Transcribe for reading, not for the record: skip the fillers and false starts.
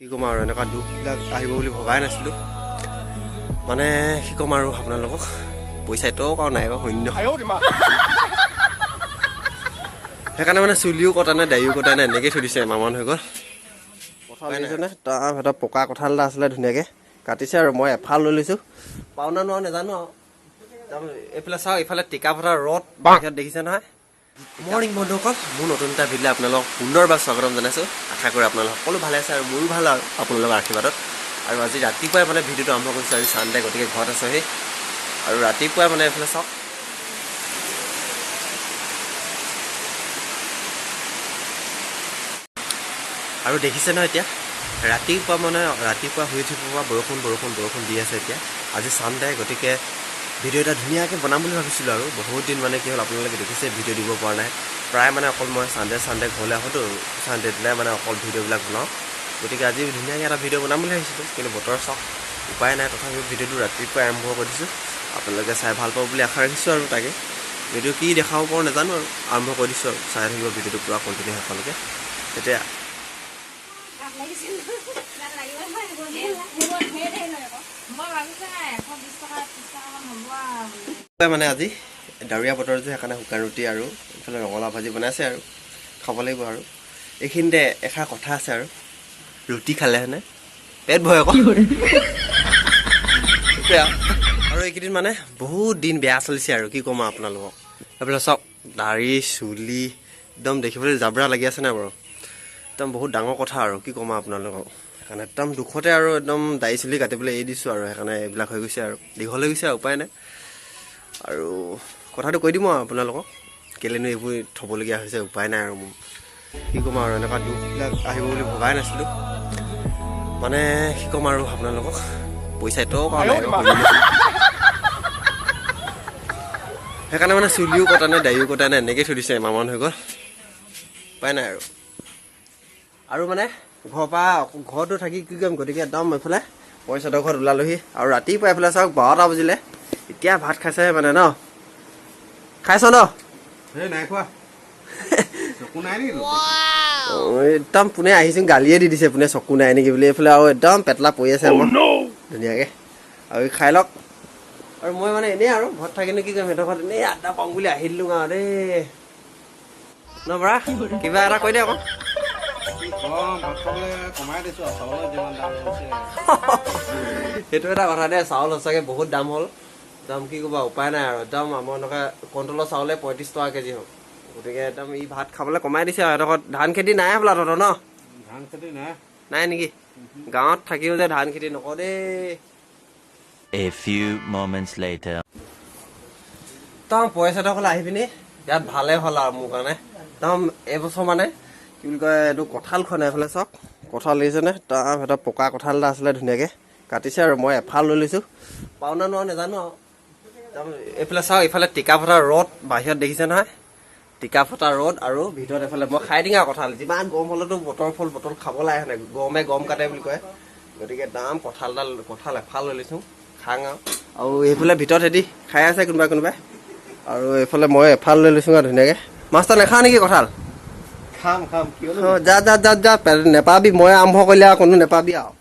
কি ক'ম আৰু এনেকুৱা দুখবিলাক আহিব বুলি ভবাই নাছিলোঁ মানে কি ক'ম আৰু আপোনালোকক পইচা এটকাও নাই বাৰু শূন্য সেইকাৰণে মানে চুলিও কটা নাই দাড়িও কটা নাই এনেকৈ থৈ দিছে এমাহমান হৈ গ'ল কঁঠাল দিছেনে তাৰ এটা পকা কঁঠাল এটা আছিলে ধুনীয়াকৈ কাটিছে আৰু মই এফাল লৈ লৈছোঁ পাওঁ না নোৱাৰো নাজানো আৰু এইফালে চাওক এইফালে টিকা ফটা ৰদ বাহিৰত দেখিছে নহয় মৰ্ণিং বন্ধুসকল মোৰ নতুন এটা ভিডিঅ'লৈ আপোনালোকক পুনৰবাৰ স্বাগতম জনাইছোঁ আশা কৰোঁ আপোনালোক সকলো ভালে আছে আৰু মোৰো ভাল আৰু আপোনালোকৰ আশীৰ্বাদত আৰু আজি ৰাতিপুৱাই মানে ভিডিঅ'টো আৰম্ভ কৰিছোঁ আজি চানডে গতিকে ঘৰত আছোঁহি আৰু ৰাতিপুৱাই মানে এইফালে চাওক আৰু দেখিছে নহয় এতিয়া ৰাতিপুৱা শুই উঠিব পৰা বৰষুণ দি আছে এতিয়া আজি চানডে গতিকে ভিডিঅ' এটা ধুনীয়াকৈ বনাম বুলি ভাবিছিলোঁ আৰু বহুত দিন মানে কি হ'ল আপোনালোকে দেখিছে ভিডিঅ' দিব পৰা নাই প্ৰায় মানে অকল মই চানডে ঘৰলৈ আহোঁতো চানডে দিলে মানে অকল ভিডিঅ'বিলাক বনাওঁ গতিকে আজি ধুনীয়াকৈ এটা ভিডিঅ' বনাম বুলি ভাবিছিলোঁ কিন্তু বতৰ চাওক উপায় নাই তথাপিও ভিডিঅ'টো ৰাতিপুৱাই আৰম্ভ কৰি দিছোঁ আপোনালোকে চাই ভাল পাব বুলি আশা ৰাখিছোঁ আৰু তাকে ভিডিঅ' কি দেখাব পাৰোঁ নাজানো আৰু আৰম্ভ কৰি দিছোঁ আৰু চাই থাকিব ভিডিঅ'টো পূৰা কণ্টিনিউ শেষলৈকে তেতিয়া মানে আজি ডাৱৰীয়া বতৰ যে সেইকাৰণে শুকান ৰুটি আৰু এইফালে ৰঙালাও ভাজি বনাইছে আৰু খাব লাগিব আৰু এইখিনিতে এষাৰ কথা আছে আৰু ৰুটি খালেহেনে পেট ভয় আকৌ আৰু এইকেইদিন মানে বহুত দিন বেয়া চলিছে আৰু কি ক'ম আপোনালোকক এইফালে চাওক দাড়ি চুলি একদম দেখিবলৈ জাবৰা লাগি আছে নাই বাৰু একদম বহুত ডাঙৰ কথা আৰু কি ক'ম আপোনালোকক সেইকাৰণে একদম দুখতে আৰু একদম দাড়ি চুলি কাটিবলৈ এৰি দিছোঁ আৰু সেইকাৰণে এইবিলাক হৈ গৈছে আৰু দীঘল হৈ গৈছে আৰু উপায় নাই আৰু কথাটো কৈ দিম আৰু আপোনালোকক কেলেনো এইবোৰ থ'বলগীয়া হৈছে উপায় নাই আৰু মোৰ কি ক'ম আৰু এনেকুৱা দুখবিলাক আহিব বুলি ভবাই নাছিলোঁ মানে কি ক'ম আৰু আপোনালোকক পইচা এটকাও নাই সেইকাৰণে মানে চুলিও কটা নাই দাড়িও কটা নাই এনেকৈ থৈ দিছে এমাহমান হৈ গ'ল উপায় নাই আৰু মানে ঘৰতো থাকি কি কৰিম গতিকে একদম এইফালে পইচাটোৰ ঘৰত ওলালোহি আৰু ৰাতিপুৱা এইফালে চাওক 12টা বাজিলে এতিয়া ভাত খাইছে মানে ন খাইছ ন নাই খোৱা চকু নাই নেকি একদম পোনে আহিছোঁ গালিয়ে দি দিছে পোনে চকু নাই নেকি বুলি এইফালে আৰু একদম পেটলা পৰি আছে আমাৰ ধুনীয়াকৈ আৰু খাই লওক আৰু মই মানে এনেই আৰু ঘৰত থাকিনো কি কৰিম সিহঁতৰ ঘৰত এনেই আড্ডা পাওঁ বুলি আহি দিলোঁ আৰু দেই ন বৰা কিবা এটা কৈ দে আকৌ সেইটো এটা কথা দেই চাউল সঁচাকৈ বহুত দাম হ'ল একদম কি ক'বা উপায় নাই আৰু একদম আমাৰ এনেকুৱা কণ্ট্ৰলৰ চাউলে 35 টকা কেজি হ'ল গতিকে একদম ই ভাত খাবলৈ কমাই দিছে আৰু সিহঁতৰ ধান খেতি নাই বোলা তহঁতৰ ন ধান খেতি নাই নেকি গাঁৱত থাকিও যে ধান খেতি নকওঁ দেই A few moments later. একদম পইচাটো হ'লে আহি পিনি ইয়াত ভালে হ'ল আৰু মোৰ কাৰণে একদম এইবছৰ মানে কি বুলি কয় এইটো কঁঠাল খোৱা নাই এইফালে চাওক কঁঠাল দেখিছেনে তাৰ এটা পকা কঁঠাল এটা আছিলে ধুনীয়াকৈ কাটিছে আৰু মই এফাল লৈ লৈছোঁ পাওঁ না নোৱাৰো নাজানো আৰু একদম এইফালে চাওক এইফালে টিকা ফটা ৰদ বাহিৰত দেখিছে নহয় টিকা ফটা ৰদ আৰু ভিতৰত এইফালে মই খাই দিওঁ আৰু কঁঠাল যিমান গৰম হ'লেতো বটল খাব লাগে সেনে গৰমে গৰম কাটে বুলি কয় গতিকে দাম কঁঠাল এফাল লৈ লৈছোঁ খাং আৰু এইফালে ভিতৰত সিহঁতি খাই আছে কোনোবাই আৰু এইফালে মই এফাল লৈ লৈছোঁ আৰু ধুনীয়াকৈ মাছটা নাখাওঁ নেকি কঁঠাল খাম যা নেপাবি মই আৰম্ভ কৰিলে আৰু কোনো নেপাবি আৰু